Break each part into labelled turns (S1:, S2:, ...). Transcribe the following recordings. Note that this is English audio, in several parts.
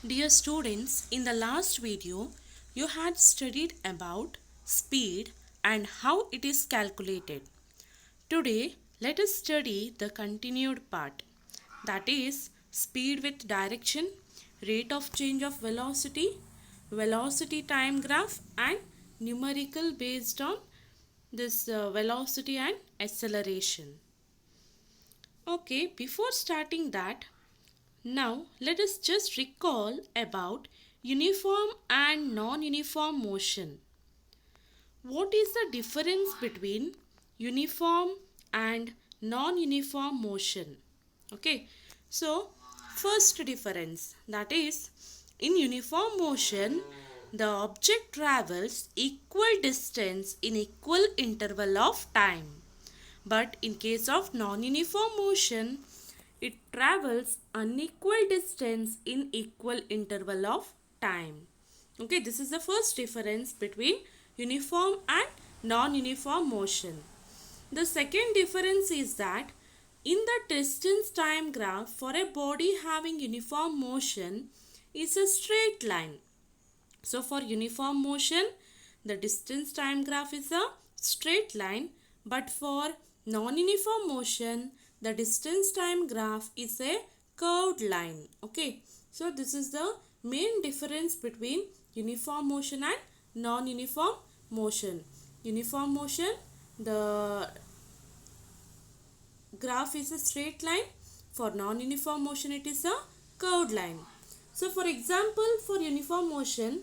S1: Dear students, in the last video, you had studied about speed and how it is calculated. Today, let us study the continued part, that is speed with direction, rate of change of velocity, velocity time graph and numerical based on this velocity and acceleration. Okay, before starting that, now let us just recall about uniform and non-uniform motion. What is the difference between uniform and non-uniform motion? Okay, so first difference, that is in uniform motion the object travels equal distance in equal interval of time. But in case of non-uniform motion, it travels unequal distance in equal interval of time. Okay, this is the first difference between uniform and non-uniform motion. The second difference is that in the distance time graph for a body having uniform motion is a straight line. So for uniform motion, the distance time graph is a straight line, but for non-uniform motion, the distance time graph is a curved line. Okay, so this is the main difference between uniform motion and non-uniform motion. Uniform motion, the graph is a straight line. For non-uniform motion, it is a curved line. So for example, for uniform motion,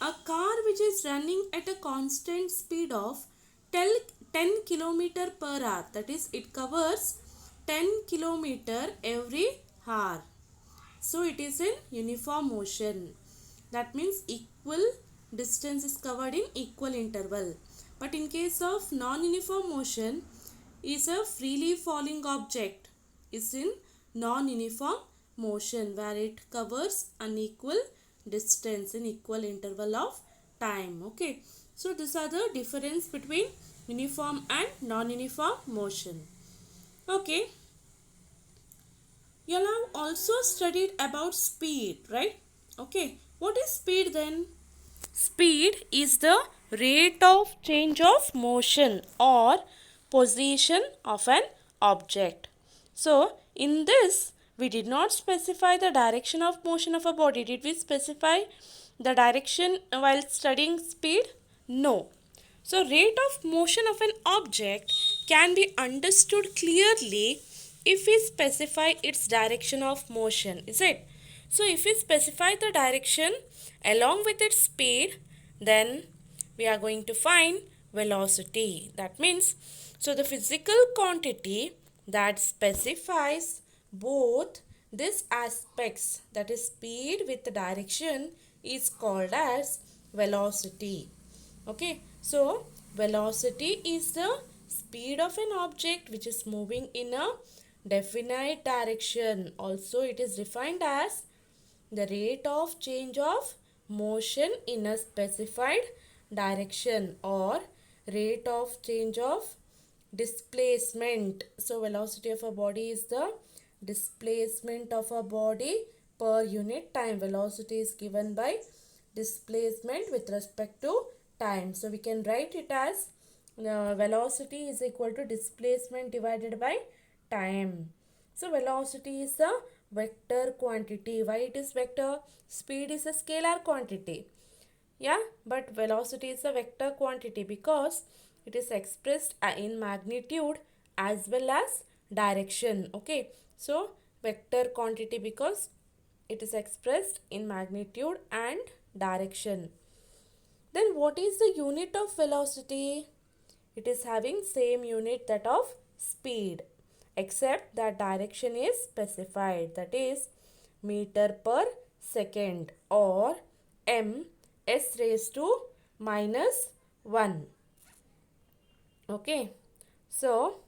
S1: a car which is running at a constant speed of 10 km per hour, that is it covers 10 km every hour. So it is in uniform motion. That means equal distance is covered in equal interval. But in case of non-uniform motion, is a freely falling object is in non-uniform motion where it covers unequal distance in equal interval of time. Okay, so these are the difference between uniform and non-uniform motion. Okay, you have also studied about speed, right? Okay, what is speed then? Speed is the rate of change of motion or position of an object. So, in this, we did not specify the direction of motion of a body. Did we specify the direction while studying speed? No. So, rate of motion of an object can be understood clearly if we specify its direction of motion. Is it? So, if we specify the direction along with its speed, then we are going to find velocity. That means, so the physical quantity that specifies both these aspects, that is speed with direction, is called as velocity. Okay, so velocity is the speed of an object which is moving in a definite direction. Also, it is defined as the rate of change of motion in a specified direction or rate of change of displacement. So velocity of a body is the displacement of a body per unit time. Velocity is given by displacement with respect to time. So we can write it as velocity is equal to displacement divided by time. So velocity is a vector quantity. Why it is vector? Speed is a scalar quantity. Yeah, but velocity is a vector quantity because it is expressed in magnitude as well as direction. Okay, so vector quantity because it is expressed in magnitude and direction. Then what is the unit of velocity? It is having same unit that of speed, except that direction is specified, that is meter per second or m s raised to minus 1. Okay, so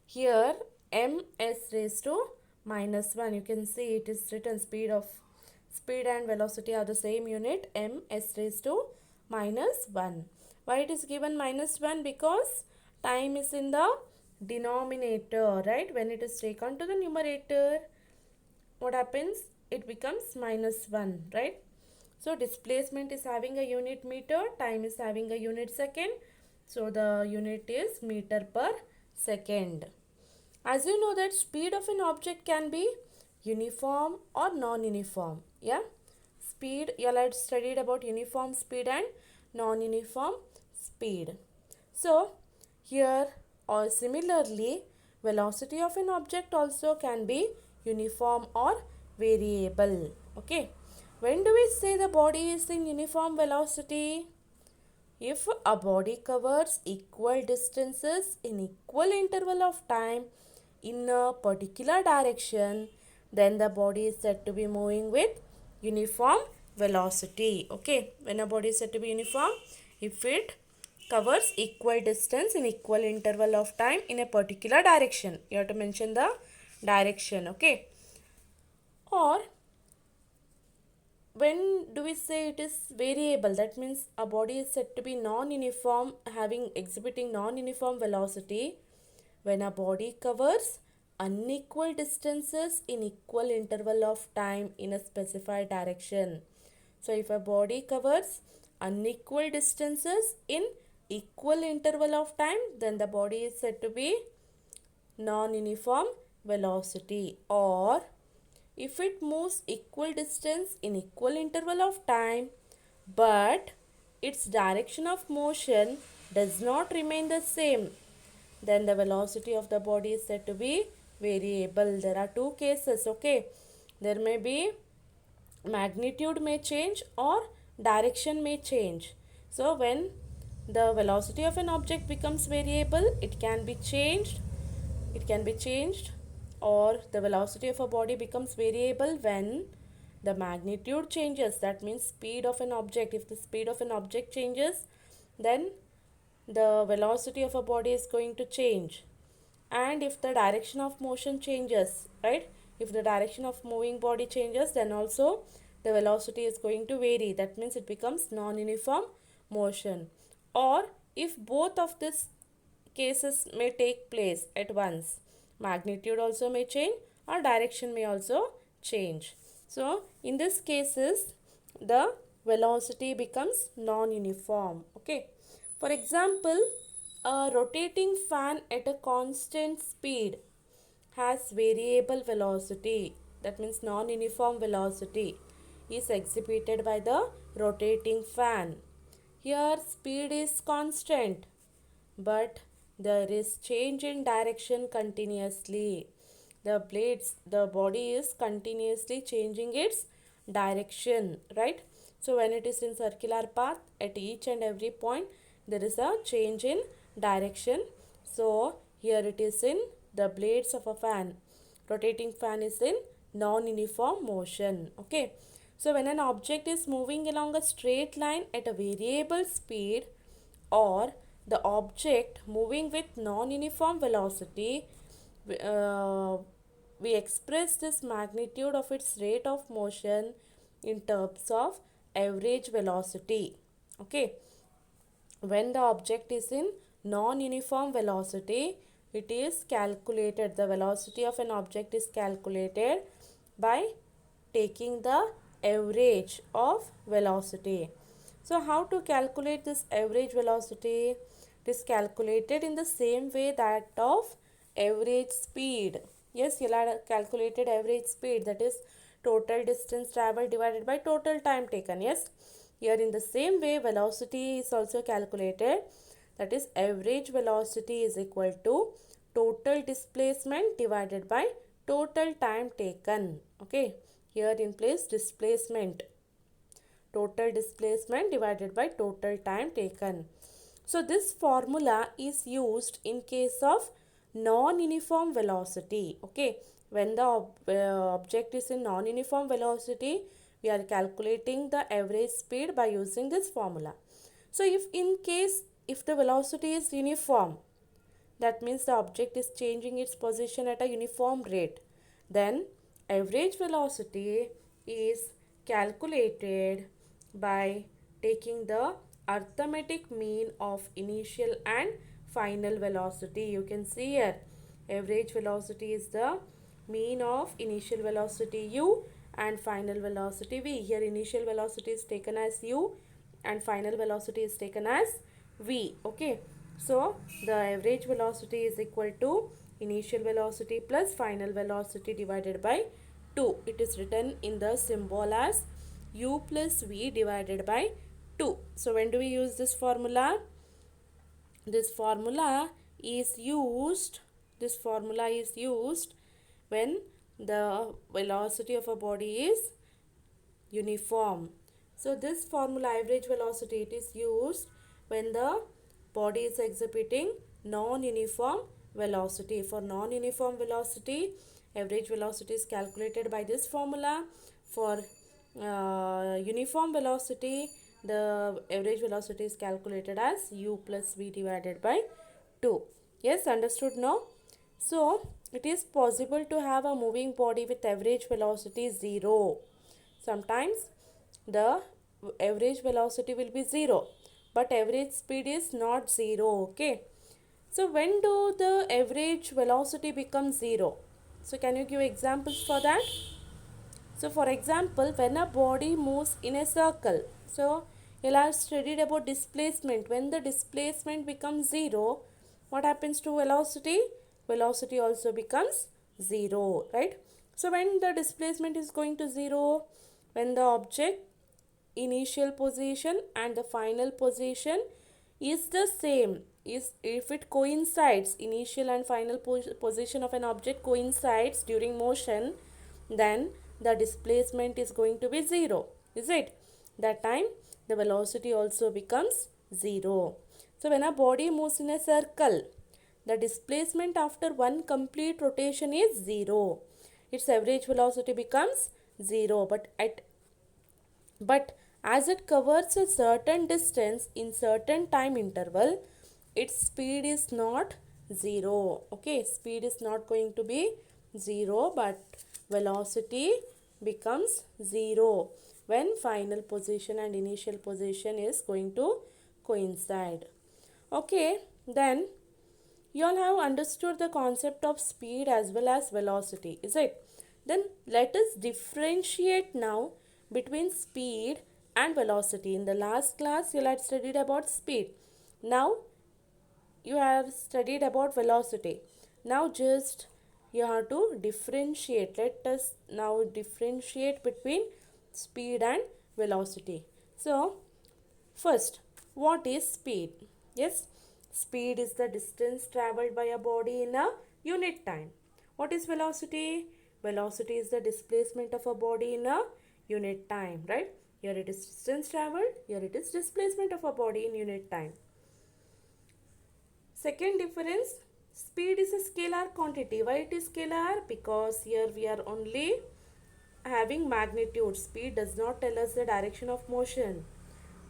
S1: here m s raised to minus 1, you can see it is written speed and velocity are the same unit, m s raised to minus 1. Why it is given minus 1? Because time is in the denominator, right? When it is taken to the numerator, what happens? it becomes minus 1, right? So displacement is having a unit meter, time is having a unit second. So the unit is meter per second. As you know that speed of an object can be uniform or non-uniform. Yeah. Speed, you all had studied about uniform speed and non-uniform speed. So here or similarly, velocity of an object also can be uniform or variable. Okay. When do we say the body is in uniform velocity? If a body covers equal distances in equal interval of time in a particular direction, then the body is said to be moving with uniform velocity. Okay, when a body is said to be uniform, if it covers equal distance in equal interval of time in a particular direction. You have to mention the direction. Okay, or when do we say it is variable? That means a body is said to be non-uniform, having exhibiting non-uniform velocity when a body covers unequal distances in equal interval of time in a specified direction. So if a body covers unequal distances in equal interval of time, then the body is said to be non-uniform velocity. Or if it moves equal distance in equal interval of time, but its direction of motion does not remain the same, then the velocity of the body is said to be variable. There are two cases. Okay, there may be magnitude may change or direction may change. So when the velocity of an object becomes variable, it can be changed, or the velocity of a body becomes variable when the magnitude changes. That means speed of an object. If the speed of an object changes, then the velocity of a body is going to change. And if the direction of motion changes, right, if the direction of moving body changes, then also the velocity is going to vary. That means it becomes non-uniform motion. Or if both of these cases may take place at once, magnitude also may change or direction may also change. So in this cases, the velocity becomes non-uniform. Okay, for example, a rotating fan at a constant speed has variable velocity, that means non-uniform velocity is exhibited by the rotating fan. Here speed is constant, but there is change in direction continuously. The body is continuously changing its direction, right? So when it is in circular path, at each and every point there is a change in direction. So here it is in the blades of a fan. Rotating fan is in non-uniform motion. Okay, so when an object is moving along a straight line at a variable speed, or the object moving with non-uniform velocity, uh, we express this magnitude of its rate of motion in terms of average velocity. Okay, when the object is in non-uniform velocity, it is calculated, the velocity of an object is calculated by taking the average of velocity. So how to calculate this average velocity? It is calculated in the same way that of average speed. Yes, you have calculated average speed, that is total distance traveled divided by total time taken. Yes, here in the same way velocity is also calculated, that is average velocity is equal to total displacement divided by total time taken. Okay, here in place displacement, total displacement divided by total time taken. So this formula is used in case of non-uniform velocity. Okay, when the object is in non-uniform velocity, we are calculating the average speed by using this formula. So if the velocity is uniform, that means the object is changing its position at a uniform rate, then average velocity is calculated by taking the arithmetic mean of initial and final velocity. You can see here average velocity is the mean of initial velocity u and final velocity v. Here initial velocity is taken as u and final velocity is taken as v. Okay, so the average velocity is equal to initial velocity plus final velocity divided by 2. It is written in the symbol as u plus v divided by 2. So when do we use this formula? This formula is used when the velocity of a body is uniform. So this formula, average velocity, it is used when the body is exhibiting non-uniform velocity. For non-uniform velocity, average velocity is calculated by this formula. For uniform velocity, the average velocity is calculated as u plus v divided by 2. Yes, understood now? So, it is possible to have a moving body with average velocity 0. Sometimes the average velocity will be 0, but average speed is not 0. Okay. So, when do the average velocity become 0? So, can you give examples for that? So, for example, when a body moves in a circle, so you'll have studied about displacement. When the displacement becomes 0, what happens to velocity? Velocity also becomes 0, right? So, when the displacement is going to 0, when the object initial position and the final position is the same, is if it coincides, initial and final position of an object coincides during motion, then the displacement is going to be 0, is it? That time the velocity also becomes 0. So when a body moves in a circle, the displacement after one complete rotation is 0. Its average velocity becomes 0, but as it covers a certain distance in certain time interval, its speed is not 0. Okay, speed is not going to be 0, but velocity becomes 0 when final position and initial position is going to coincide. Okay, then you all have understood the concept of speed as well as velocity, is it? Then let us differentiate now between speed and velocity. In the last class you had studied about speed. Now you have studied about velocity. Now just you have to differentiate. Let us now differentiate between speed and velocity. So first, what is speed? Yes, speed is the distance traveled by a body in a unit time. What is velocity? Velocity is the displacement of a body in a unit time, right? Here it is distance traveled, here it is displacement of a body in unit time. Second difference, speed is a scalar quantity. Why it is scalar? Because here we are only having magnitude. Speed does not tell us the direction of motion.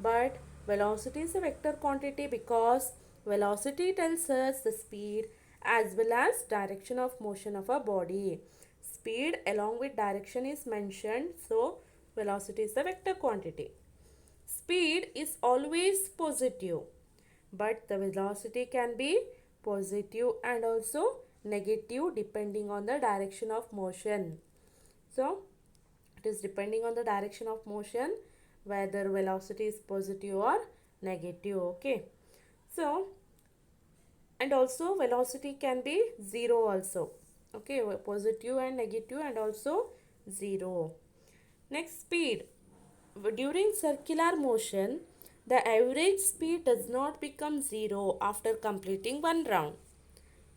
S1: But velocity is a vector quantity because velocity tells us the speed as well as direction of motion of a body. Speed along with direction is mentioned, so velocity is a vector quantity. Speed is always positive, but the velocity can be positive and also negative depending on the direction of motion. So it is depending on the direction of motion whether velocity is positive or negative. Okay, so and also velocity can be 0 also. Okay, positive and negative and also 0. Next, speed. During circular motion, the average speed does not become 0 after completing one round.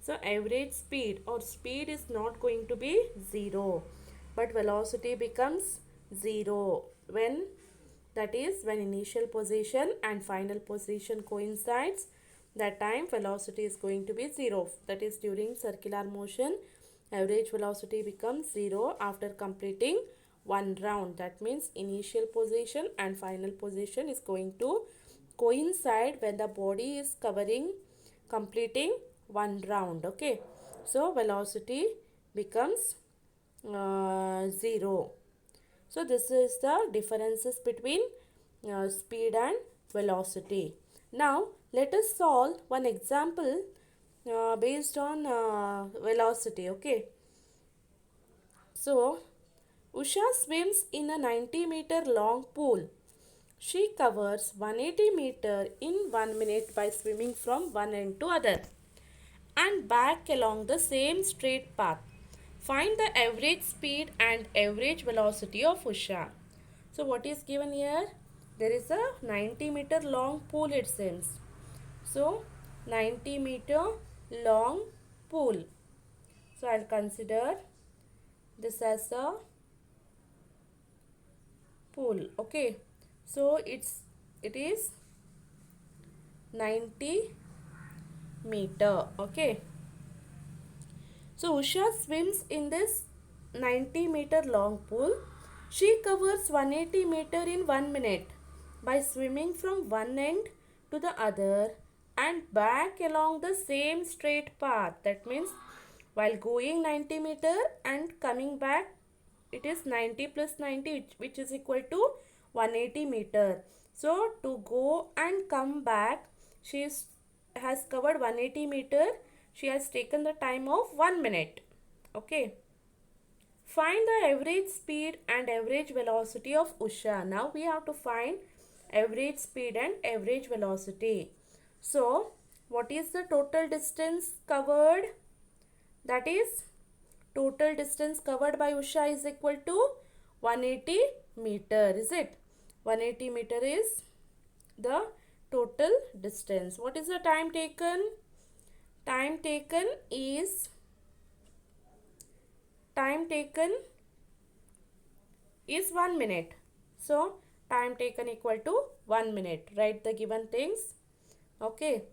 S1: So average speed or speed is not going to be 0, but velocity becomes 0 when, that is when initial position and final position coincides. That time velocity is going to be 0. That is during circular motion, average velocity becomes 0 after completing one round. That means initial position and final position is going to coincide when the body is completing one round. Okay, so velocity becomes 0. So this is the differences between speed and velocity. Now let us solve one example based on velocity. Okay, so Usha swims in a 90-meter long pool. She covers 180 meter in 1 minute by swimming from one end to other and back along the same straight path. Find the average speed and average velocity of Usha. So what is given here? There is a 90-meter long pool, it seems. So 90-meter long pool. So I'll consider this as a pool. Okay. So it is 90 meter. Okay. So Usha swims in this 90-meter long pool. She covers 180 meter in 1 minute by swimming from one end to the other and back along the same straight path. That means while going 90 meter and coming back, it is 90 plus 90, which is equal to 180 meter. So to go and come back, has covered 180 meter. She has taken the time of 1 minute. Okay. Find the average speed and average velocity of Usha. Now we have to find average speed and average velocity. So what is the total distance covered? That is, total distance covered by Usha is equal to 180 meter. Is it? 180 meter is the total distance. What is the time taken? Time taken is 1 minute. So time taken equal to 1 minute. Write the given things. Okay.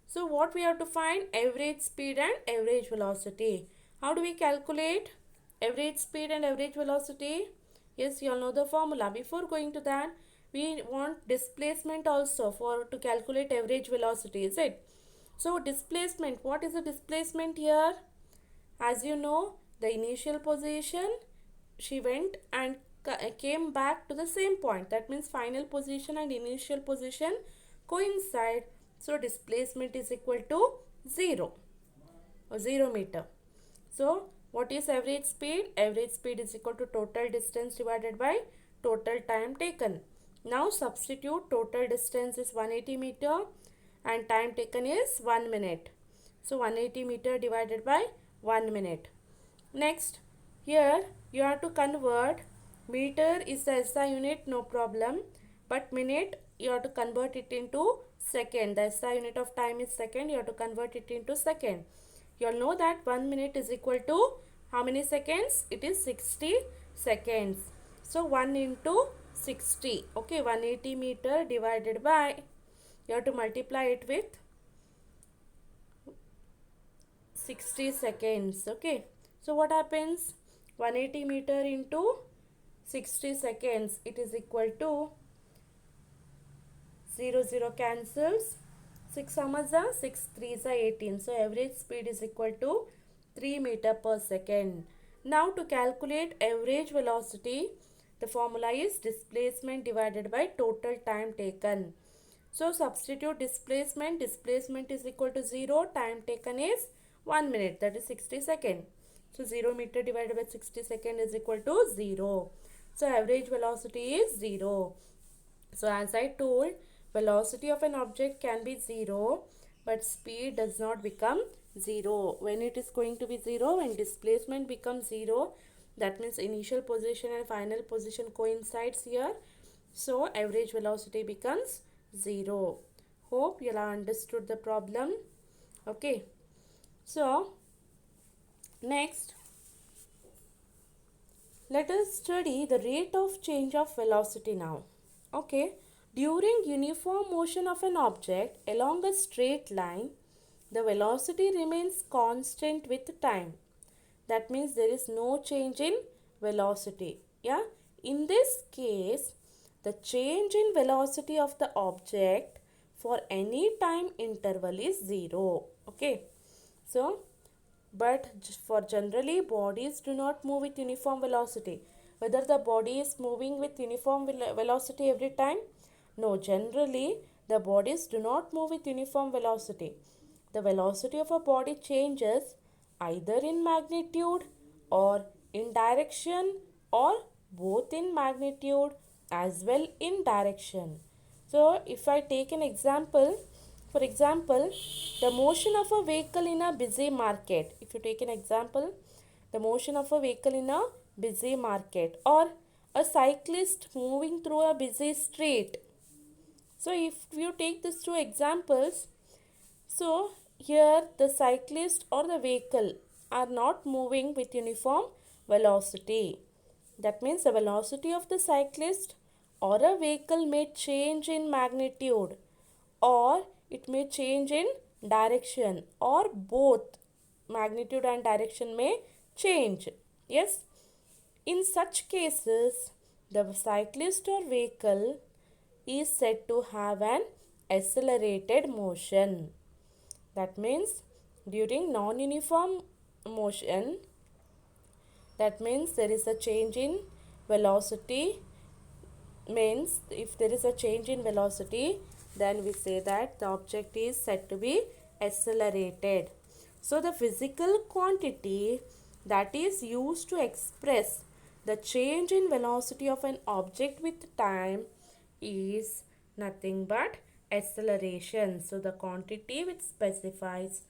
S1: So what we have to find? Average speed and average velocity. How do we calculate average speed and average velocity? Yes, you all know the formula. Before going to that, we want displacement also to calculate average velocity. Is it? So displacement, what is the displacement here? As you know, the initial position, she went and came back to the same point. That means final position and initial position coincide. So displacement is equal to 0 or 0 meter. So what is average speed? Average speed is equal to total distance divided by total time taken. Now substitute total distance is 180 meter and time taken is 1 minute. So 180 meter divided by 1 minute. Next, here you have to convert. Meter is the SI unit, no problem. But minute, you have to convert it into second. The SI unit of time is second. You have to convert it into second. You all know that 1 minute is equal to how many seconds? It is 60 seconds. So 1 into 60. Okay, 180 meter divided by, you have to multiply it with 60 seconds. Okay. So what happens? 180 meter into 60 seconds. It is equal to 0 cancels. 6 summers are 6 3s are 18. So average speed is equal to 3 meter per second. Now to calculate average velocity, the formula is displacement divided by total time taken. So substitute displacement. Displacement is equal to 0. Time taken is 1 minute. That is 60 seconds. So 0 meter divided by 60 seconds is equal to 0. So average velocity is 0. So as I told, velocity of an object can be 0, but speed does not become 0. When it is going to be 0? When displacement becomes 0, that means initial position and final position coincides here. So average velocity becomes 0. Hope you have understood the problem. Okay. So next, let us study the rate of change of velocity now. Okay. During uniform motion of an object along a straight line, the velocity remains constant with time. That means there is no change in velocity. Yeah. In this case, the change in velocity of the object for any time interval is 0. Okay. So, but for generally bodies do not move with uniform velocity. Whether the body is moving with uniform velocity every time? No, generally the bodies do not move with uniform velocity. The velocity of a body changes either in magnitude or in direction or both in magnitude as well in direction. So if I take an example, for example, the motion of a vehicle in a busy market. If you take an example, the motion of a vehicle in a busy market, or a cyclist moving through a busy street. So if you take these two examples, so here the cyclist or the vehicle are not moving with uniform velocity. That means the velocity of the cyclist or a vehicle may change in magnitude, or it may change in direction, or both magnitude and direction may change. Yes, in such cases the cyclist or vehicle is said to have an accelerated motion. That means during non-uniform motion, that means there is a change in velocity, means if there is a change in velocity, then we say that the object is said to be accelerated. So the physical quantity that is used to express the change in velocity of an object with time is nothing but acceleration. So the quantity which specifies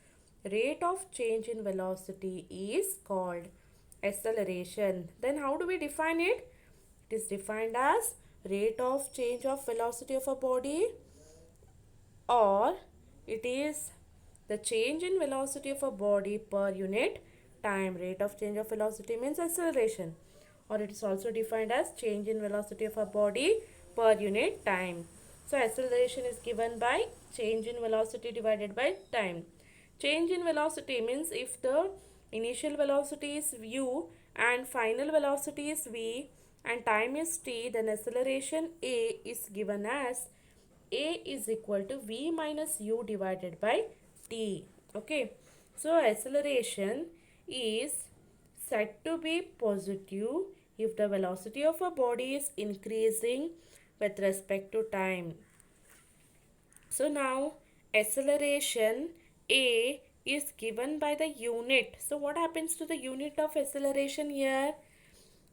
S1: rate of change in velocity is called acceleration. Then how do we define it? It is defined as rate of change of velocity of a body, or it is the change in velocity of a body per unit time. Rate of change of velocity means acceleration, or it is also defined as change in velocity of a body per unit time. So acceleration is given by change in velocity divided by time. Change in velocity means if the initial velocity is u and final velocity is v and time is t, then acceleration a is given as a is equal to v minus u divided by t. Okay, so acceleration is said to be positive if the velocity of a body is increasing with respect to time. So now acceleration a is given by the unit. So what happens to the unit of acceleration here?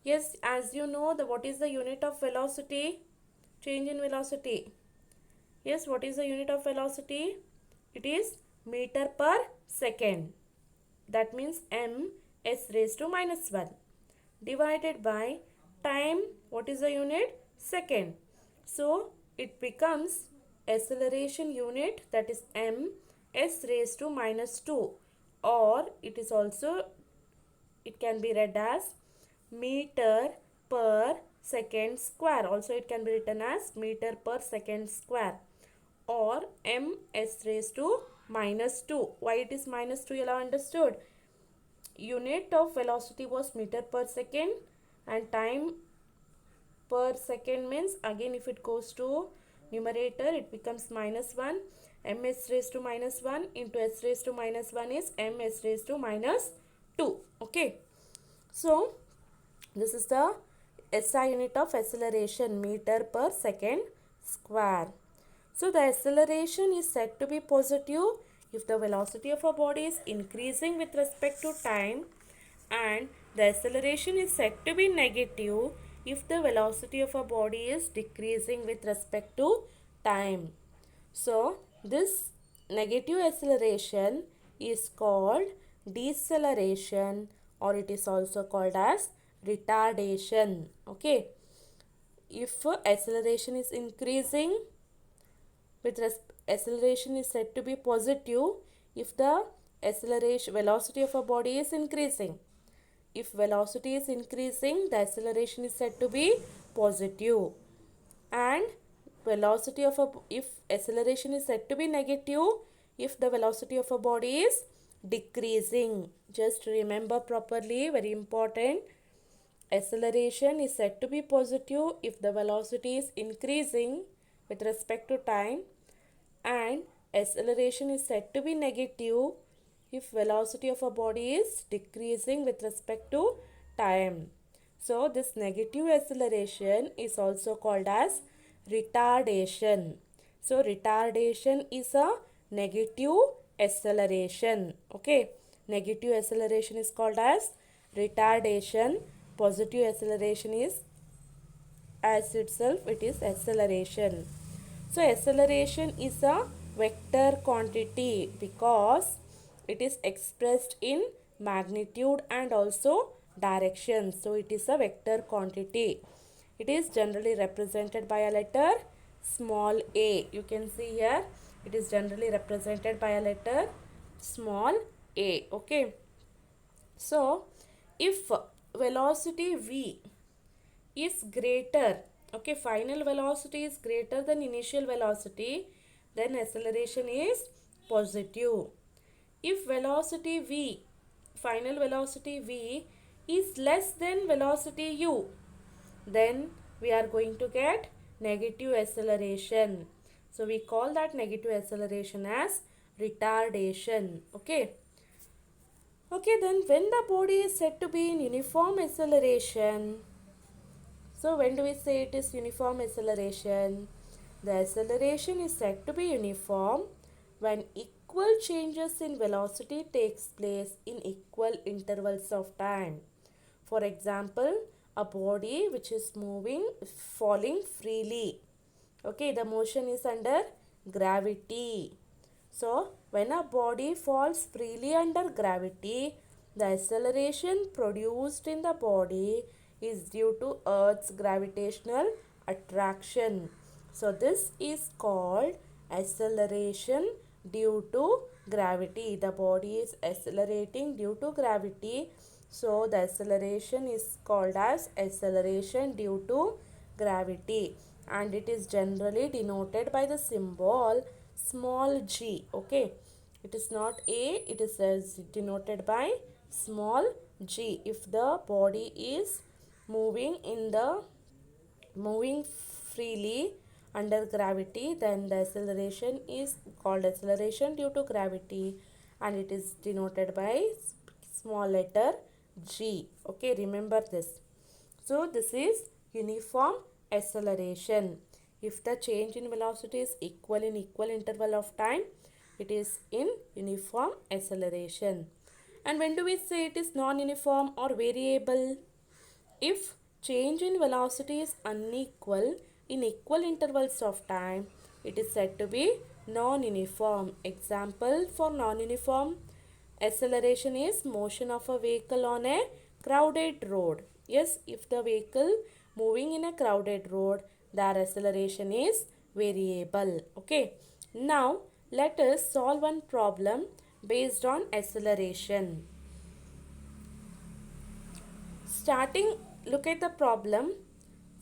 S1: Yes, as you know, what is the unit of velocity? Change in velocity. Yes, what is the unit of velocity? It is meter per second. That means m s raised to minus 1 divided by time. What is the unit? Second. So it becomes acceleration unit, that is m s raised to minus 2, or it is also, it can be read as meter per second square. Also it can be written as meter per second square, or m s raised to minus 2. Why it is minus 2? You have understood. Unit of velocity was meter per second, and time per second means, again if it goes to numerator it becomes minus 1. M s raised to minus 1 into s raised to minus 1 is m s raised to minus 2. Okay, so this is the SI unit of acceleration, meter per second square. So the acceleration is said to be positive if the velocity of a body is increasing with respect to time, and the acceleration is said to be negative if the velocity of a body is decreasing with respect to time. So this negative acceleration is called deceleration, or it is also called as retardation. Okay, if acceleration is increasing with acceleration is said to be positive if the acceleration velocity of a body is increasing. If velocity is increasing, the acceleration is said to be positive, and velocity of a, if acceleration is said to be negative if the velocity of a body is decreasing. Just remember properly, very important. Acceleration is said to be positive if the velocity is increasing with respect to time, and acceleration is said to be negative if velocity of a body is decreasing with respect to time. So this negative acceleration is also called as retardation. So retardation is a negative acceleration. Okay, negative acceleration is called as retardation. Positive acceleration is as itself it is acceleration. So acceleration is a vector quantity because it is expressed in magnitude and also direction. So it is a vector quantity. It is generally represented by a letter small a. You can see here it is generally represented by a letter small a. Okay. So if velocity v is greater, okay, final velocity is greater than initial velocity, then acceleration is positive. If velocity v, final velocity v is less than velocity u, then we are going to get negative acceleration. So we call that negative acceleration as retardation. Okay. Okay, then when the body is said to be in uniform acceleration, so when do we say it is uniform acceleration? The acceleration is said to be uniform when equal changes in velocity takes place in equal intervals of time. For example, a body which is moving, falling freely. Okay, the motion is under gravity. So, when a body falls freely under gravity, the acceleration produced in the body is due to Earth's gravitational attraction. So, this is called acceleration due to gravity. The body is accelerating due to gravity. So, the acceleration is called as acceleration due to gravity, and it is generally denoted by the symbol small g. Okay, it is not a, it is denoted by small g. If the body is moving freely under gravity, then the acceleration is called acceleration due to gravity, and it is denoted by small letter g. Okay, remember this. So this is uniform acceleration. If the change in velocity is equal in equal interval of time, it is in uniform acceleration. And when do we say it is non-uniform or variable? If change in velocity is unequal in equal intervals of time, it is said to be non-uniform. Example for non-uniform acceleration is motion of a vehicle on a crowded road. Yes, if the vehicle moving in a crowded road, their acceleration is variable. Okay. Now, let us solve one problem based on acceleration. Look at the problem.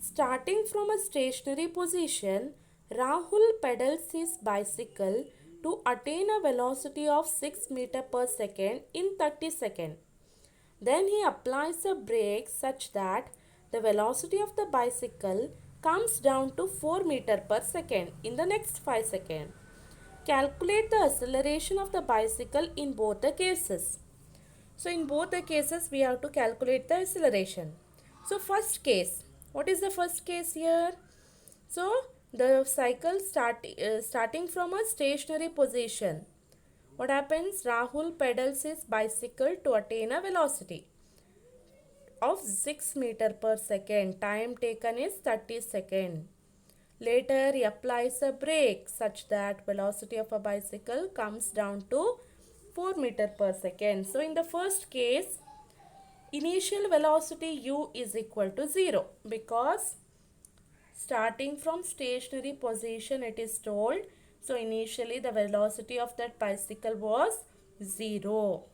S1: Starting from a stationary position, Rahul pedals his bicycle to attain a velocity of 6 meter per second in 30 seconds. Then he applies a brake such that the velocity of the bicycle comes down to 4 meter per second in the next 5 seconds. Calculate the acceleration of the bicycle in both the cases. So in both the cases we have to calculate the acceleration. So first case, what is the first case here? So the cycle starting from a stationary position. What happens? Rahul pedals his bicycle to attain a velocity of 6 meter per second. Time taken is 30 seconds. Later he applies a brake such that velocity of a bicycle comes down to 4 meter per second. So in the first case, initial velocity u is equal to 0 because starting from stationary position it is told. So initially the velocity of that bicycle was 0.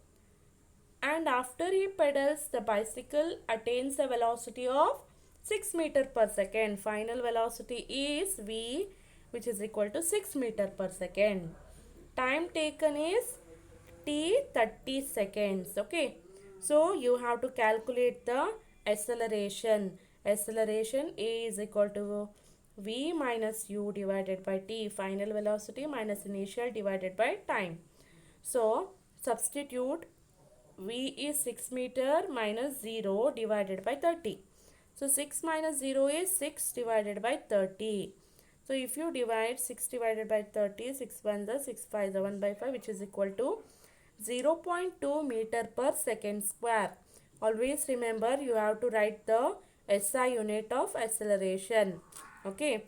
S1: And after he pedals, the bicycle attains a velocity of 6 meter per second. Final velocity is v, which is equal to 6 meter per second. Time taken is t 30 seconds. Okay. So you have to calculate the acceleration. Acceleration a is equal to v minus u divided by t. Final velocity minus initial divided by time. So substitute v is 6 meter minus 0 divided by 30. So 6 minus 0 is 6 divided by 30. So if you divide 6 divided by 30, 6 1 is 6 5 is 1 by 5, which is equal to 0.2 meter per second square. Always remember you have to write the SI unit of acceleration. Okay,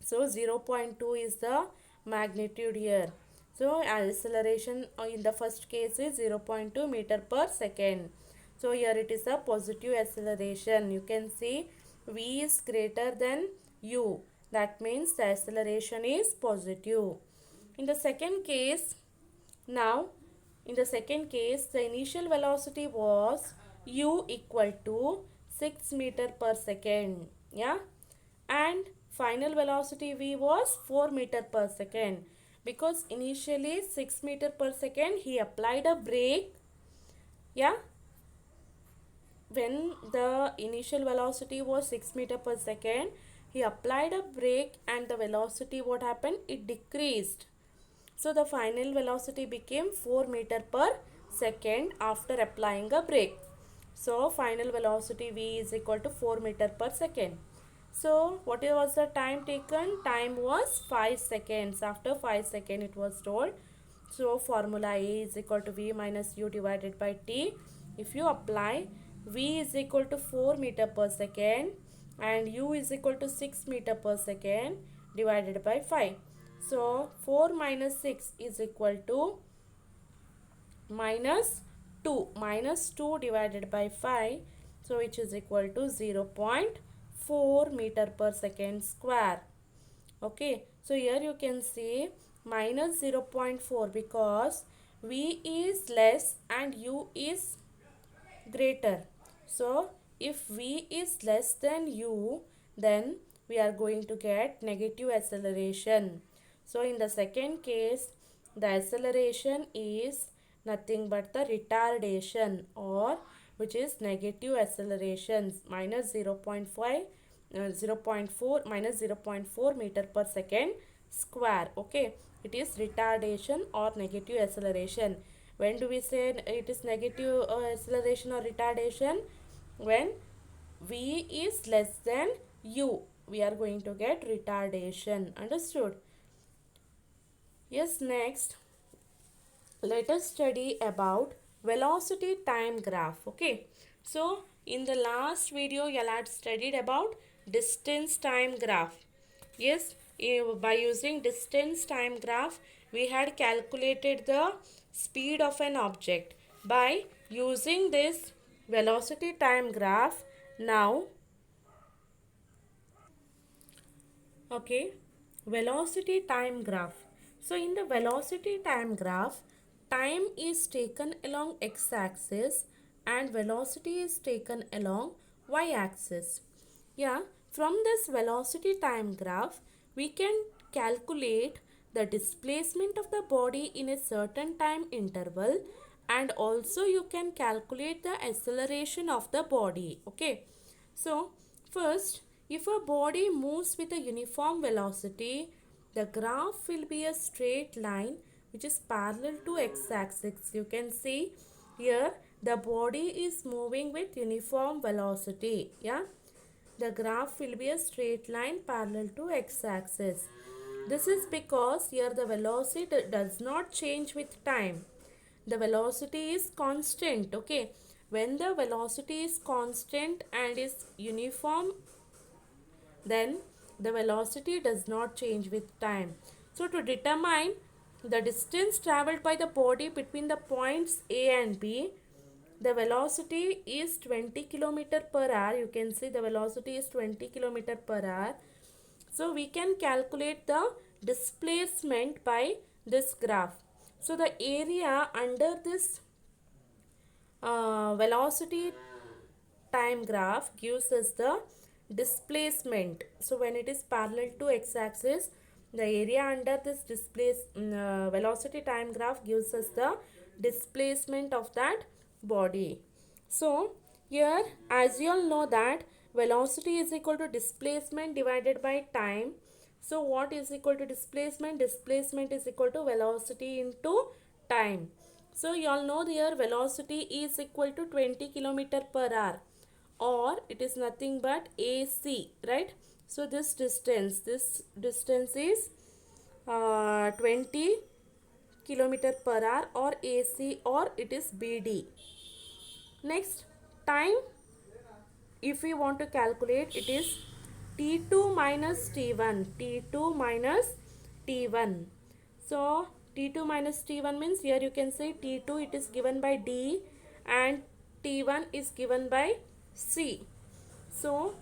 S1: so 0.2 is the magnitude here. So acceleration in the first case is 0.2 meter per second. So here it is a positive acceleration. You can see V is greater than U. That means the acceleration is positive. In the second case, now in the second case, the initial velocity was u equal to 6 meter per second. Yeah, and final velocity v was 4 meter per second. Because initially 6 meter per second he applied a brake. Yeah, when the initial velocity was 6 meter per second, he applied a brake and the velocity, what happened, it decreased. So the final velocity became 4 meter per second after applying a brake. So final velocity v is equal to 4 meter per second. So what was the time taken? Time was 5 seconds. After 5 seconds it was told. So formula A is equal to v minus u divided by t. If you apply, v is equal to 4 meter per second and u is equal to 6 meter per second divided by 5. So 4 minus 6 is equal to minus 2. Minus 2 divided by 5. So which is equal to 0.4 meter per second square. Okay. So here you can see minus 0.4 because V is less and U is greater. So if V is less than U, then we are going to get negative acceleration. So in the second case, the acceleration is nothing but the retardation, or which is negative acceleration, minus 0.5 0.4 minus 0.4 meter per second square. Okay, it is retardation or negative acceleration. When do we say it is negative acceleration or retardation? When v is less than u, we are going to get retardation. Understood? Yes, next let us study about velocity time graph. Okay, so in the last video you had studied about distance time graph. Yes, by using distance time graph we had calculated the speed of an object. By using this velocity time graph, now okay, velocity time graph. So in the velocity time graph, time is taken along x-axis and velocity is taken along y-axis. Yeah, from this velocity time graph, we can calculate the displacement of the body in a certain time interval, and also you can calculate the acceleration of the body. Okay, so first, if a body moves with a uniform velocity, the graph will be a straight line which is parallel to x-axis. You can see here the body is moving with uniform velocity. Yeah, the graph will be a straight line parallel to x-axis. This is because here the velocity does not change with time. The velocity is constant. Okay, when the velocity is constant and is uniform, then the velocity does not change with time. So to determine the distance traveled by the body between the points A and B, the velocity is 20 km per hour. You can see the velocity is 20 km per hour. So we can calculate the displacement by this graph. So the area under this velocity time graph gives us the displacement. So when it is parallel to x-axis, the area under this velocity time graph gives us the displacement of that body. So here, as you all know that velocity is equal to displacement divided by time. So what is equal to displacement? Displacement is equal to velocity into time. So you all know here velocity is equal to 20 km per hour, or it is nothing but AC, right? So this distance is 20 km per hour, or AC, or it is BD. Next, time if we want to calculate, it is t2 minus t1, t2 minus t1. So t2 minus t1 means here you can say t2 it is given by d and t1 is given by c. So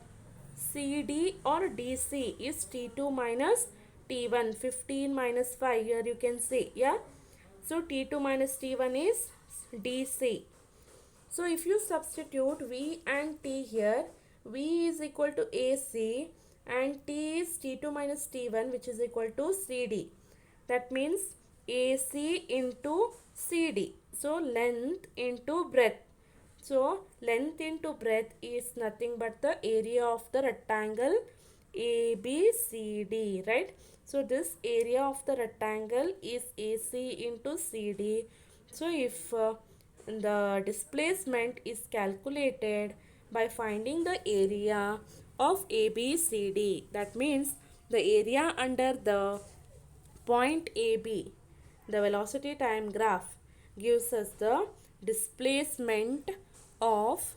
S1: CD or DC is T2 minus T1. 15 minus 5 here you can see. Yeah. So T2 minus T1 is DC. So if you substitute V and T here, V is equal to AC and T is T2 minus T1, which is equal to CD. That means AC into CD. So length into breadth. So length into breadth is nothing but the area of the rectangle ABCD, right? So this area of the rectangle is AC into CD. So if the displacement is calculated by finding the area of ABCD, that means the area under the point AB, the velocity time graph gives us the displacement of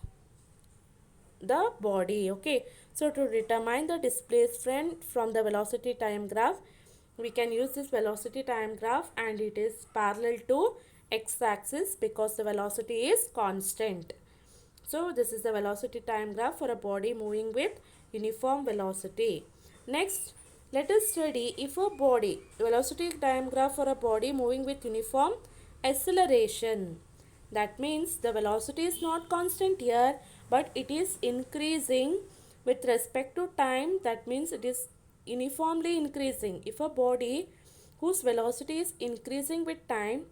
S1: the body. Okay, so to determine the displacement from the velocity time graph, we can use this velocity time graph and it is parallel to x-axis because the velocity is constant. So this is the velocity time graph for a body moving with uniform velocity. Next, let us study if a body, velocity time graph for a body moving with uniform acceleration. That means the velocity is not constant here, but it is increasing with respect to time. That means it is uniformly increasing. If a body whose velocity is increasing with time,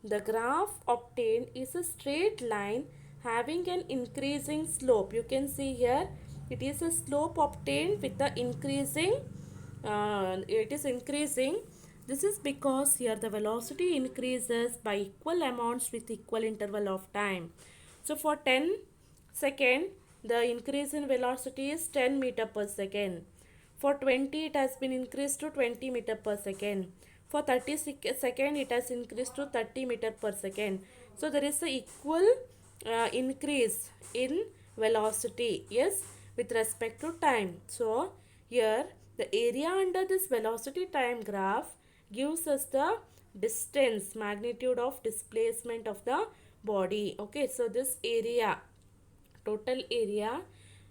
S1: the graph obtained is a straight line having an increasing slope. You can see here it is a slope obtained with the increasing, it is increasing. This is because here the velocity increases by equal amounts with equal interval of time. So for 10 second, the increase in velocity is 10 meter per second. For 20, it has been increased to 20 meter per second. For 30 second, it has increased to 30 meter per second. So there is a equal increase in velocity, yes, with respect to time. So here the area under this velocity time graph gives us the distance, magnitude of displacement of the body. Okay, so this area, total area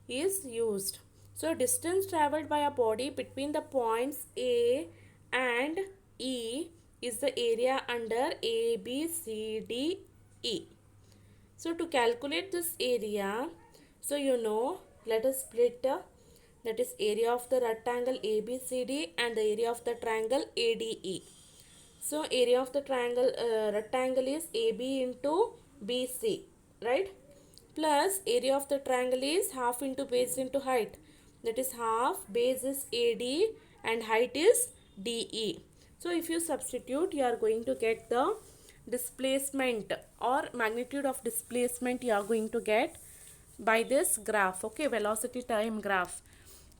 S1: is used. So distance traveled by a body between the points A and E is the area under A, B, C, D, E. So to calculate this area, so let us split that is area of the rectangle ABCD and the area of the triangle ADE. So area of the triangle rectangle is AB into BC, right? Plus area of the triangle is half into base into height. That is half, base is AD and height is DE. So if you substitute, you are going to get the displacement or magnitude of displacement you are going to get by this graph. Okay, velocity time graph.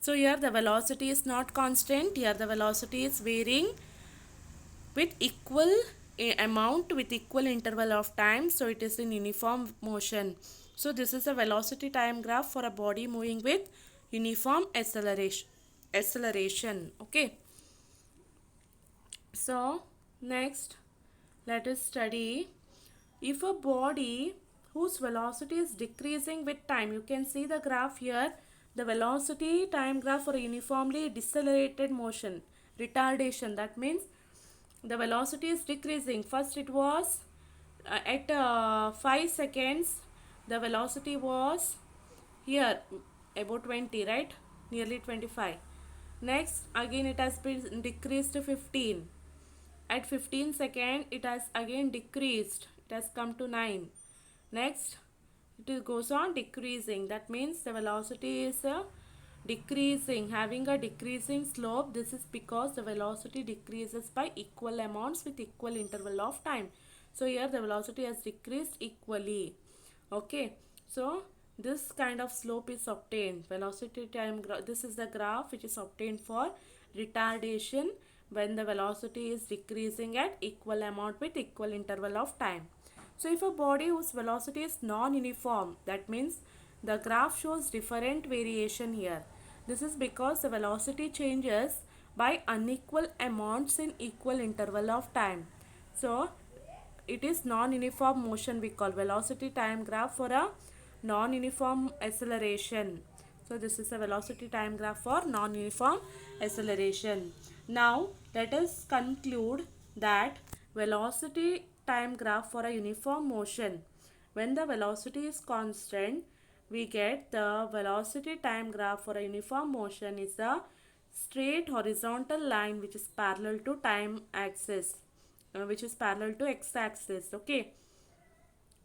S1: So here the velocity is not constant. Here the velocity is varying with equal amount with equal interval of time. So it is in uniform motion. So this is a velocity time graph for a body moving with uniform acceleration. Okay. So next, let us study if a body whose velocity is decreasing with time. You can see the graph here, the velocity time graph for a uniformly decelerated motion, retardation. That means the velocity is decreasing. First it was at 5 seconds, the velocity was here about 20, right? Nearly 25. Next again it has been decreased to 15. At 15 second it has again decreased. It has come to 9. Next it goes on decreasing. That means the velocity is decreasing, having a decreasing slope. This is because the velocity decreases by equal amounts with equal interval of time. So here the velocity has decreased equally. Okay, so this kind of slope is obtained. Velocity time graph, this is the graph which is obtained for retardation when the velocity is decreasing at equal amount with equal interval of time. So if a body whose velocity is non-uniform, that means the graph shows different variation here. This is because the velocity changes by unequal amounts in equal interval of time. So it is non-uniform motion, we call velocity time graph for a non-uniform acceleration. So this is a velocity time graph for non-uniform acceleration. Now let us conclude that velocity time graph for a uniform motion, when the velocity is constant, we get the velocity time graph for a uniform motion is a straight horizontal line which is parallel to time axis, which is parallel to x-axis. Okay,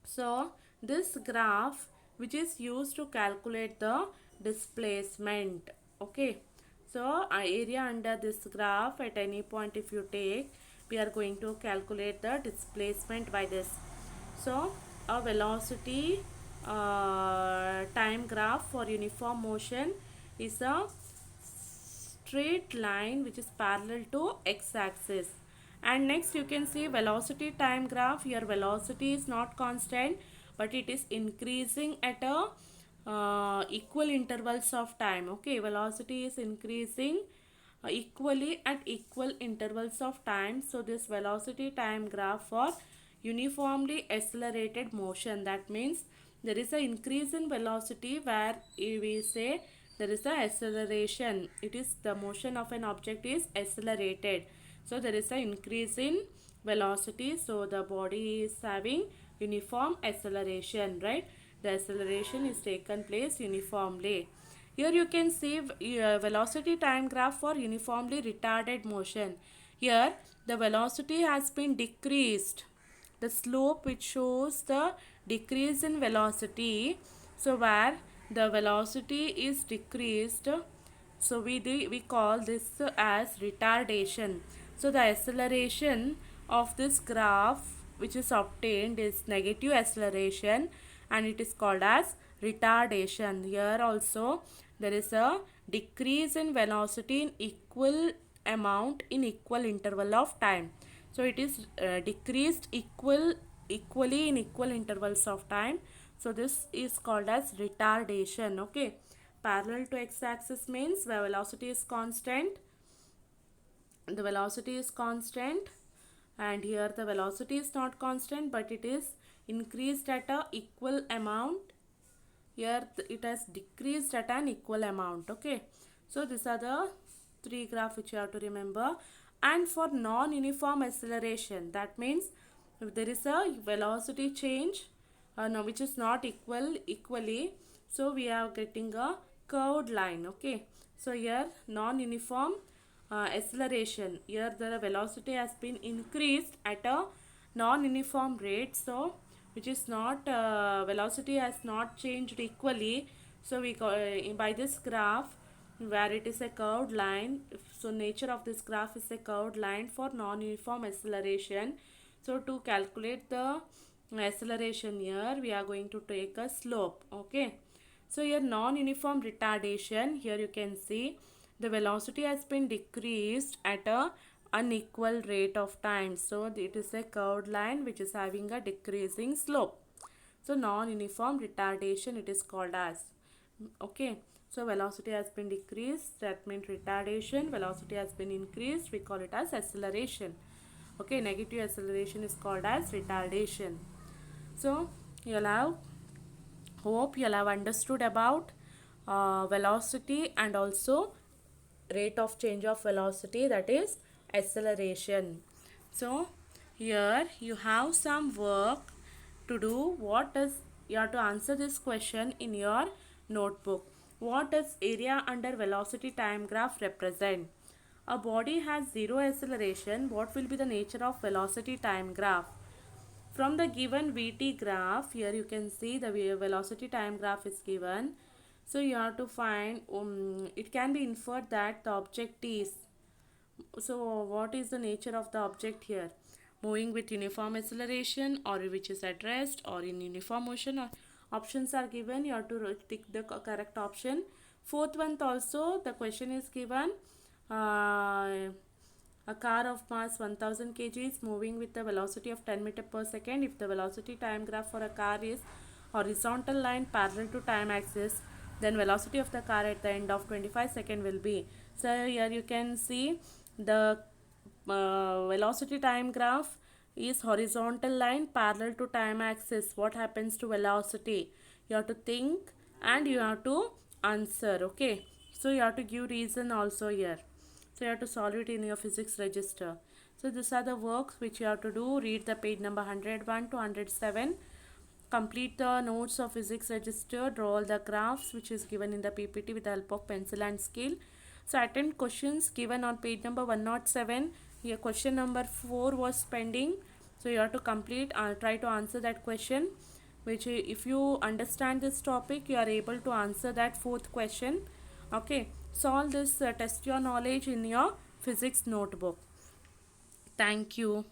S1: so this graph which is used to calculate the displacement. Okay, so area under this graph at any point if you take, we are going to calculate the displacement by this. So a velocity time graph for uniform motion is a straight line which is parallel to x-axis. And next you can see velocity time graph. Here velocity is not constant but it is increasing at a equal intervals of time. Okay, velocity is increasing equally at equal intervals of time. So this velocity time graph for uniformly accelerated motion, that means there is an increase in velocity where we say there is a acceleration. It is the motion of an object is accelerated, so there is an increase in velocity, so the body is having uniform acceleration, right? The acceleration is taken place uniformly. Here you can see velocity time graph for uniformly retarded motion. Here the velocity has been decreased, the slope which shows the decrease in velocity. So where the velocity is decreased, so we call this as retardation. So the acceleration of this graph which is obtained is negative acceleration and it is called as retardation. Here also there is a decrease in velocity in equal amount in equal interval of time. So it is decreased equally in equal intervals of time. So this is called as retardation. Okay, parallel to x-axis means the velocity is constant, the velocity is constant, and here the velocity is not constant but it is increased at a equal amount. Here it has decreased at an equal amount. Okay, so these are the three graphs which you have to remember. And for non-uniform acceleration, that means if there is a velocity change no, which is not equally, so we are getting a curved line. Okay, so here non-uniform acceleration, here the velocity has been increased at a non-uniform rate, so which is not velocity has not changed equally. So we by this graph where it is a curved line, so nature of this graph is a curved line for non-uniform acceleration. So to calculate the acceleration, here we are going to take a slope. Okay, so here non-uniform retardation, here you can see the velocity has been decreased at a unequal rate of time. So it is a curved line which is having a decreasing slope. So non-uniform retardation it is called as. Okay, so velocity has been decreased, that means retardation. Velocity has been increased, we call it as acceleration. Okay, negative acceleration is called as retardation. So you'll have, hope you'll have understood about velocity and also rate of change of velocity, that is acceleration. So here you have some work to do. What does, you have to answer this question in your notebook. What does area under velocity time graph represent? A body has zero acceleration. What will be the nature of velocity time graph? From the given Vt graph, here you can see the velocity time graph is given. So you have to find, it can be inferred that the object is, so what is the nature of the object here? Moving with uniform acceleration or which is at rest or in uniform motion, or options are given, you have to tick the correct option. Fourth one also the question is given, a car of mass 1000 kg is moving with a velocity of 10 meter per second. If the velocity time graph for a car is horizontal line parallel to time axis, then velocity of the car at the end of 25 second will be. So here you can see the velocity time graph is horizontal line parallel to time axis. What happens to velocity? You have to think and you have to answer. Okay, so you have to give reason also here. So you have to solve it in your physics register. So these are the works which you have to do. Read the page number 101 to 107. Complete the notes of physics register. Draw all the graphs which is given in the PPT with the help of pencil and scale. So attempt questions given on page number 107. Here question number 4 was pending. So you have to complete, try to answer that question. Which if you understand this topic, you are able to answer that fourth question. Okay, solve this, test your knowledge in your physics notebook. Thank you.